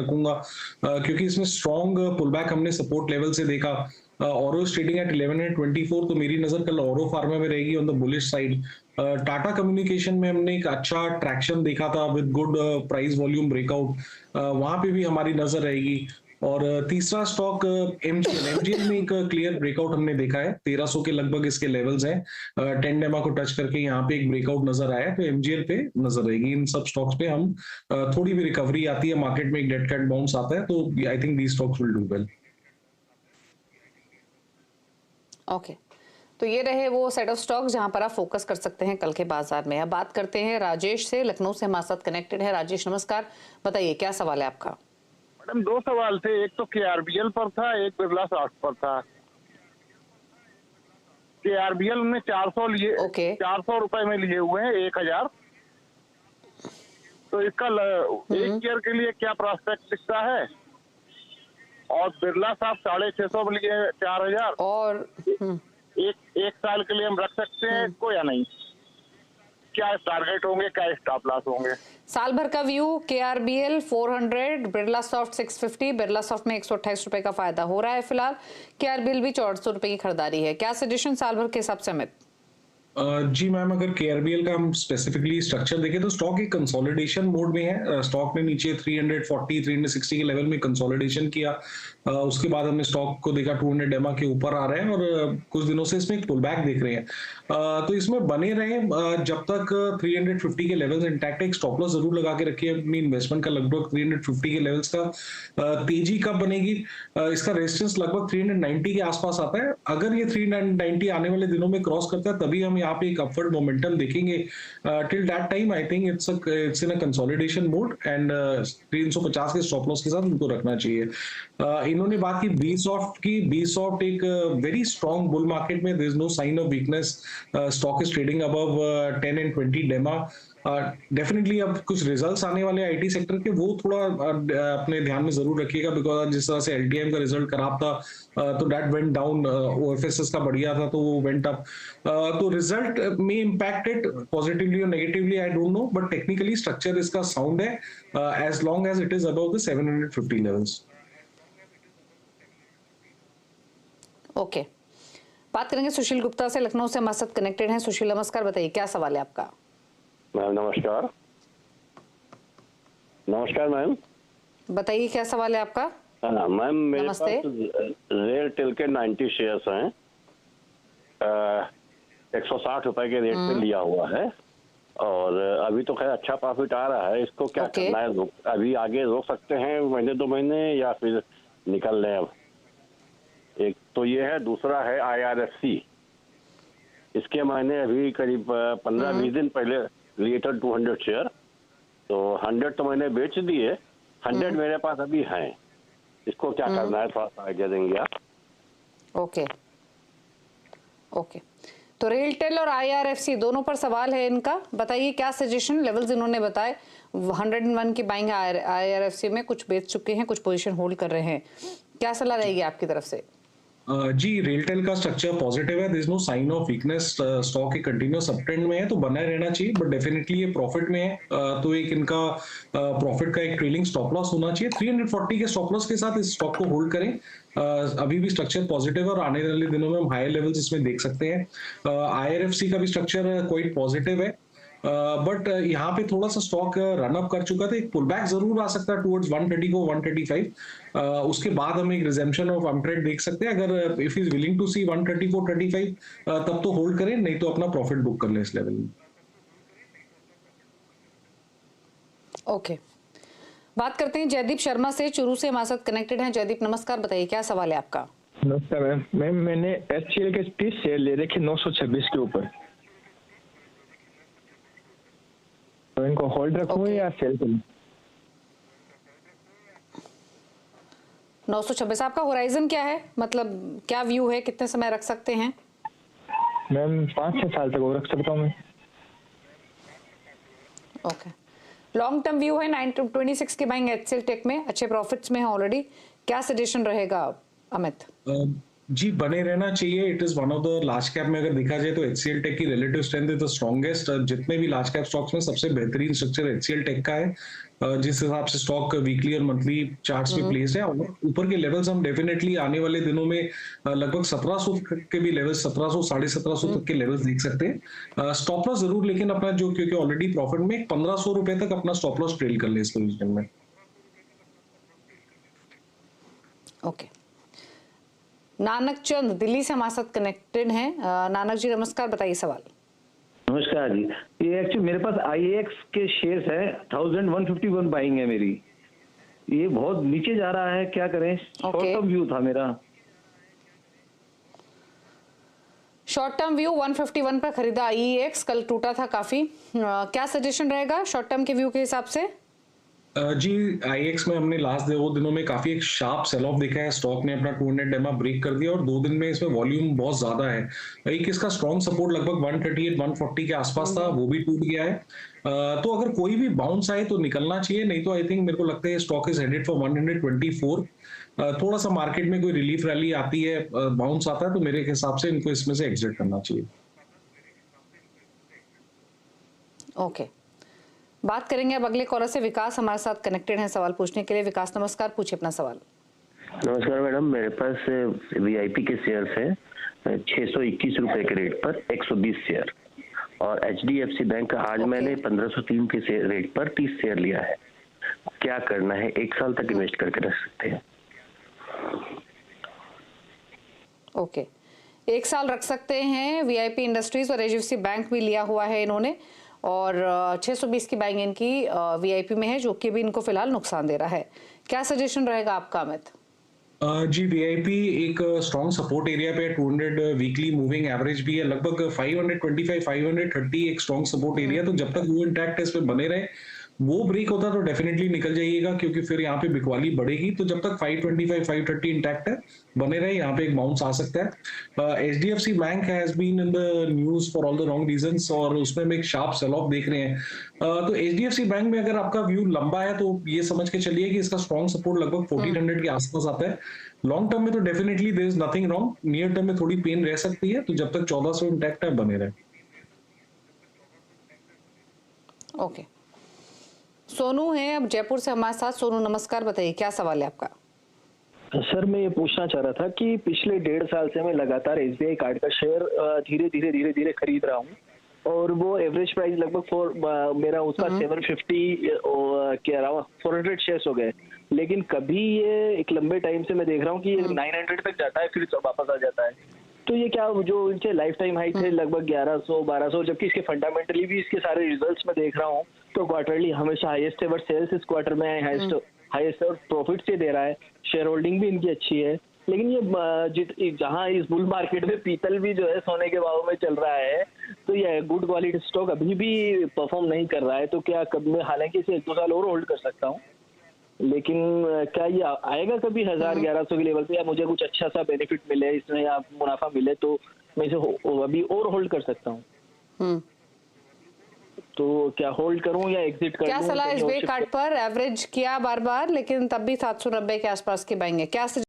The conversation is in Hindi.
रखूंगा क्योंकि इसमें स्ट्रॉन्ग पुल बैक हमने सपोर्ट लेवल से देखा। औरो ट्रेडिंग एट 1124, तो मेरी नजर कल औरो फार्मा में रहेगी on the bullish side. Tata communication में हमने एक अच्छा ट्रैक्शन देखा था with good price volume breakout, वहां पे भी हमारी नजर रहेगी। और तीसरा स्टॉक एमजीएल। एमजीएल में एक क्लियर ब्रेकआउट हमने देखा है, 1300 के लगभग इसके लेवल्स हैं। 10 डेमा को टच करके यहाँ पे एक ब्रेकआउट नजर आया है, तो एमजीएल पे नजर रहेगी। इन सब स्टॉक्स पे हम थोड़ी भी रिकवरी आती है, मार्केट में एक डेड कैट बाउंस आता है, तो I think these stocks will do well. Okay, तो ये रहे वो सेट ऑफ स्टॉक जहां पर आप फोकस कर सकते हैं कल के बाजार में। अब बात करते हैं राजेश से, लखनऊ से हमारे साथ कनेक्टेड है। राजेश नमस्कार, बताइए क्या सवाल है आपका? मैडम दो सवाल थे, एक तो केआरबीएल पर था, एक बिरला सॉफ्ट पर था। केआरबीएल में 400 लिए, 400 रुपए में लिए हुए हैं 1000, तो इसका एक ईयर के लिए क्या प्रोस्पेक्ट दिखता है? और बिरला सॉफ्ट 650 में लिए 4000, और एक साल के लिए हम रख सकते हैं इसको या नहीं? क्या टारगेट होंगे, क्या स्टॉप लॉस होंगे? साल भर का view, KRBL 400, Birla soft 650, Birla soft में 128 रुपए का फायदा हो रहा है फिलहाल, केआरबीएल भी 400 रुपए की खरीदारी है। क्या सजेशन साल भर के हिसाब से अमित? जी मैम, अगर केआरबीएल का हम स्पेसिफिकली स्ट्रक्चर देखें तो स्टॉक एक कंसोलिडेशन मोड में है। स्टॉक ने नीचे 340 360 के लेवल में कंसोलिडेशन किया, उसके बाद हमने स्टॉक को देखा 200 डेमा के ऊपर आ रहे हैं और कुछ दिनों से इसमें एक पुल बैक देख रहे हैं। तो इसमें बने रहे जब तक 350 के लेवल्स इंटैक्ट है। एक स्टॉप लॉस जरूर लगा के रखिए अपनी इन्वेस्टमेंट का, लगभग 350 के लेवल्स का। तेजी कब बनेगी, इसका रेजिस्टेंस लगभग 390 के आसपास आता है। अगर ये 390 आने वाले दिनों में क्रॉस करता है तभी हम यहाँ पे एक अपवर्ड मोमेंटम देखेंगे। Till that time I think it's in a consolidation mode and 350 के स्टॉप लॉस के साथ उनको रखना चाहिए। इन्होंने बात की बी सॉफ्ट की। बी सॉफ्ट एक वेरी स्ट्रॉन्ग बुल मार्केट में, there is no sign of weakness, stock is trading above 10 and 20 DEMA. Definitely अब कुछ रिजल्ट्स आने वाले आईटी सेक्टर के, वो थोड़ा अपने ध्यान में जरूर रखिएगा, बिकॉज जिस तरह से एलटीएम का रिजल्ट खराब था तो दैट वेंट डाउन, ओएफएसएस का बढ़िया था तो वो वेंट अप। तो रिजल्ट में इम्पैक्टेड पॉजिटिवली और negatively, I don't know, but technically structure इसका साउंड है as long as it is above the 750 levels. Okay, बात करेंगे सुशील गुप्ता से, लखनऊ से हमारे साथ कनेक्टेड हैं। सुशील नमस्कार, बताइए क्या सवाल है आपका? मैम नमस्कार। नमस्कार मैम, बताइए क्या सवाल है आपका? मैम मेरे पास रेलटेल के 90 शेयर्स हैं, 160 रुपए के रेट पे लिया हुआ है और अभी तो खैर अच्छा प्रॉफिट आ रहा है। इसको क्या करना है? अभी आगे रोक सकते हैं महीने 2 महीने या फिर निकल लें? अब एक तो ये है, दूसरा है IRFC। इसके मैंने अभी करीब 15-20 दिन पहले लिए थे 200 शेयर, तो 100 तो मैंने बेच दिए, 100 मेरे पास अभी हैं। इसको क्या करना है, थोड़ा सा आइडिया देंगे आप? ओके, तो रेलटेल और IRFC दोनों पर सवाल है इनका। बताइए क्या सजेशन, लेवल्स इन्होंने बताए 101 की बाइंग IRFC में, कुछ बेच चुके हैं, कुछ पोजीशन होल्ड कर रहे हैं, क्या सलाह रहेगी आपकी तरफ से? जी, रेलटेल का स्ट्रक्चर पॉजिटिव है, there is no sign of weakness, stock एक कंटिन्यूअस अपट्रेंड में है, तो बना रहना चाहिए, बट डेफिनेटली ये प्रॉफिट में है, तो एक इनका प्रॉफिट का एक ट्रेलिंग स्टॉप लॉस होना चाहिए। 340 के स्टॉप लॉस के साथ इस स्टॉक को होल्ड करें। अभी भी स्ट्रक्चर पॉजिटिव है और आने वाले दिनों में हम हायर लेवल्स इसमें देख सकते हैं। IRFC का भी स्ट्रक्चर क्वाइट पॉजिटिव है, बट यहाँ पे थोड़ा सा स्टॉक रन अप कर चुका था, एक पुल बैक जरूर आ सकता है टुवर्ड्स 130 को 135। उसके बाद हम एक रिजम्पशन ऑफ अपट्रेंड देख सकते हैं। अगर इफ इज विलिंग टू सी 134 35 तब तो होल्ड करें, नहीं तो अपना प्रॉफिट बुक कर लें इस लेवल में। ओके, बात करते हैं जयदीप शर्मा से, चुरू से हमारे साथ कनेक्टेड हैं। जयदीप नमस्कार, बताइए क्या सवाल है आपका? नमस्कार मैम। मैम मैंने HCL के 30 शेयर ले रखे 926 के ऊपर, तो इनको होल्ड रखूं या सेल करूं? 926, आपका होराइजन क्या है, मतलब क्या व्यू है, कितने समय रख सकते हैं? मैम 5-6 साल तक वो रख सकता हूँ मैं। ओके, लॉन्ग टर्म व्यू है 926 की बाइंग HCL टेक में, अच्छे प्रॉफिट्स में है ऑलरेडी, क्या सजेशन रहेगा अमित? जी बने रहना चाहिए। It is one of the large cap में अगर देखा जाए तो एचसीएल टेक की relative strength is the strongest. जितने भी लार्ज कैप स्टॉक्स में सबसे बेहतरीन स्ट्रक्चर एचसीएल टेक का है, जिस हिसाब से स्टॉक वीकली और मंथली चार्ट्स पे प्लेस्ड है। ऊपर के लेवल्स हम डेफिनेटली आने वाले दिनों में लगभग 1700 के भी लेवल्स, 1700 1750 तक के लेवल्स देख सकते हैं। स्टॉप लॉस जरूर लेकिन अपना जो, क्योंकि ऑलरेडी प्रॉफिट में 1500 रुपए तक अपना स्टॉप लॉस ट्रेल कर ले इस पोजीशन में। ओके, नानक चंद दिल्ली से हमारे साथ कनेक्टेड हैं। नानक जी नमस्कार, बताइए सवाल। नमस्कार जी, ये एक्चुअली मेरे पास आईएक्स के शेयर्स है, 1151 बाइंग है मेरी। ये बहुत नीचे जा रहा है, क्या करें? शॉर्ट टर्म व्यू था मेरा। शॉर्ट टर्म व्यू 151 पर खरीदा आईएक्स, कल टूटा था काफी। क्या सजेशन रहेगा शॉर्ट टर्म के व्यू के हिसाब से? जी आईएक्स में हमने लास्ट 2 दिनों में काफी एक शार्प सेल ऑफ देखा है। स्टॉक ने अपना 200 डेमा ब्रेक कर दिया और 2 दिन में इसमें वॉल्यूम बहुत ज्यादा है। एक इसका स्ट्रॉन्ग सपोर्ट लगभग 138 140 के आसपास था, वो भी टूट गया है। तो अगर कोई भी बाउंस आए तो निकलना चाहिए, नहीं तो आई थिंक मेरे को लगता है स्टॉक इज हेडेड फॉर 124। थोड़ा सा मार्केट में कोई रिलीफ रैली आती है, बाउंस आता है, तो मेरे हिसाब से इनको इसमें से एग्जिट करना चाहिए। ओके, बात करेंगे अब अगले कॉलर से। विकास हमारे साथ कनेक्टेड हैं सवाल पूछने के लिए। विकास नमस्कार, पूछिए अपना सवाल। नमस्कार मैडम, मेरे पास वीआईपी के शेयर्स हैं 621 रुपए के रेट पर 120 शेयर, और एचडीएफसी बैंक का आज मैंने 1503 के रेट पर 30 शेयर लिया है। क्या करना है? 1 साल तक इन्वेस्ट करके रख सकते हैं। ओके, 1 साल रख सकते हैं। वीआईपी इंडस्ट्रीज और एचडीएफसी बैंक भी लिया हुआ है इन्होंने, और 620 की बाइंग इनकी वीआईपी में है, जो कि भी इनको फिलहाल नुकसान दे रहा है। क्या सजेशन रहेगा आपका अमित? जी वीआईपी एक स्ट्रॉन्ग सपोर्ट एरिया पे 200 वीकली मूविंग एवरेज भी है, लगभग 525 530 एक स्ट्रॉन्ग सपोर्ट एरिया। तो जब तक वो इंटैक्ट है, इस पे बने रहे, वो ब्रेक होता तो डेफिनेटली निकल जाइएगा, क्योंकि फिर यहाँ पे बिकवाली बढ़ेगी। तो जब तक 525 530 इंटैक्ट है, बने रहे, यहाँ पे एक बाउंस आ सकता है। HDFC bank has been in the news for all the wrong reasons, और उसमें हम एक शार्प सेल ऑफ देख रहे हैं। तो एचडीएफसी बैंक में अगर आपका व्यू लंबा है तो ये समझ के चलिए कि इसका स्ट्रॉन्ग सपोर्ट लगभग 1400 के आसपास आता है। लॉन्ग टर्म में तो definitely there is nothing wrong, near term में थोड़ी पेन रह सकती है। तो जब तक 1400 इंटैक्ट है, बने रहे। ओके, सोनू है अब जयपुर से हमारे साथ। सोनू नमस्कार, बताइए क्या सवाल है आपका? सर मैं ये पूछना चाह रहा था कि पिछले 1.5 साल से मैं लगातार एसबीआई कार्ड का शेयर धीरे धीरे खरीद रहा हूँ, और वो एवरेज प्राइस लगभग मेरा उसका 750 के अलावा 400 शेयर्स हो गए। लेकिन कभी ये एक लंबे टाइम से मैं देख रहा हूँ कि 900 तक जाता है, फिर वापस आ जाता है। तो ये क्या, जो इनके लाइफ टाइम हाई थे लगभग 1100 1200, जबकि इसके फंडामेंटली भी इसके सारे रिजल्ट्स में देख रहा हूँ तो क्वार्टरली हमेशा हाईएस्ट एवर सेल्स इस क्वार्टर में हाईएस्ट और प्रॉफिट से दे रहा है। शेयर होल्डिंग भी इनकी अच्छी है। लेकिन ये जहां इस बुल मार्केट में पीतल भी जो है सोने के भाव में चल रहा है, तो ये गुड क्वालिटी स्टॉक अभी भी परफॉर्म नहीं कर रहा है। तो क्या कब मैं, हालांकि इसे 1-2 साल और होल्ड कर सकता हूँ, लेकिन क्या ये आएगा कभी 1000-1100 के लेवल पे, या मुझे कुछ अच्छा सा बेनिफिट मिले इसमें या मुनाफा मिले तो मैं इसे अभी और होल्ड कर सकता हूँ? तो क्या होल्ड करूं या एग्जिट कर दूं? क्या सलाह एसबीआई कार्ड पर? एवरेज किया बार बार, लेकिन तब भी 790 के आसपास की बाइंग है। क्या